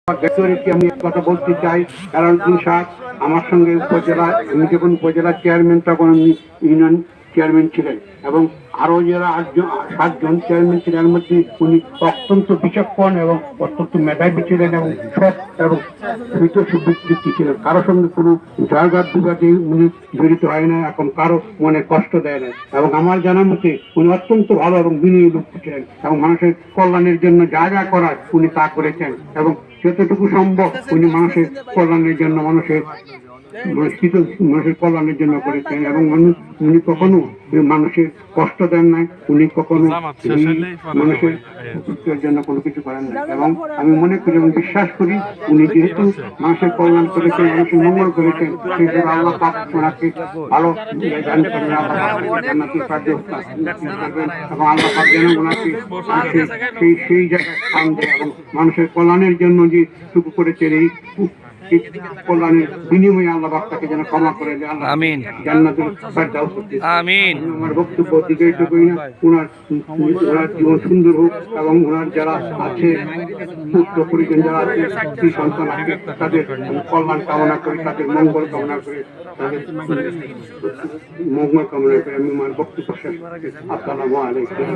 আমি এক কথা বলতে চাই, কারণ ইনশাআল্লাহ আমার সঙ্গে উপজেলা, আমি যখন উপজেলা চেয়ারম্যান তখন উনি ইউনিয়ন চেয়ারম্যান ছিলেন এবং আরো যারা 7জন চেয়ারম্যান ছিলেন, এর মধ্যে উনি অত্যন্ত বিচক্ষণ এবং অত্যন্ত মেধাবী ছিলেন এবং সৎ এবং ব্যক্তি ছিলেন। কারো সঙ্গে কোনো জায়গার বিবাদে উনি জড়িত হয় না, এখন কারো মনে কষ্ট দেয় না। এবং আমার জানা মতে উনি অত্যন্ত ভালো এবং বিনয়ী লোক ছিলেন এবং মানুষের কল্যাণের জন্য যা যা করার উনি তা করেছেন এবং যতটুকু সম্ভব উনি মানুষের কল্যাণের জন্য মানুষের কল্যাণের জন্য করেছেন এবং উনি কখনো মানুষের কষ্ট দেন নাই, উনি কখনো মানুষের জন্য কোনো কিছু করেন নাই। এবং আমি মনে করি এবং বিশ্বাস করি উনি যেহেতু মানুষের কল্যাণ করেছেন, মানুষের মঙ্গল করেছেন, সেই জন্য আল্লাহ পাক ওনাকে ভালো দান করবেন, এবং আল্লাহ পাক যেন ওনাকে সেই জায়গায় স্থান দেয় এবং মানুষের কল্যাণের জন্য যে টুকু করেছেন এই কল্যাণের বিনিময়ে আল্লাহ তাকে যেন ক্ষমা করে দেয়। আমিন। জান্নাতুল ফেরদাউস। আমিন। আমার বক্তব্য এইটুকুই না, ওনার জীবন সুন্দর হোক এবং ওনার যারা আছে পুত্র পরিজন যারা আছে, স্ত্রী সন্তান আছে, তাদের কল্যাণ কামনা করে, তাদের মঙ্গল কামনা করে, তাদের মঙ্গল কামনা করে আমি আমার বক্তব্য শেষ করছি। আসসালামু আলাইকুম।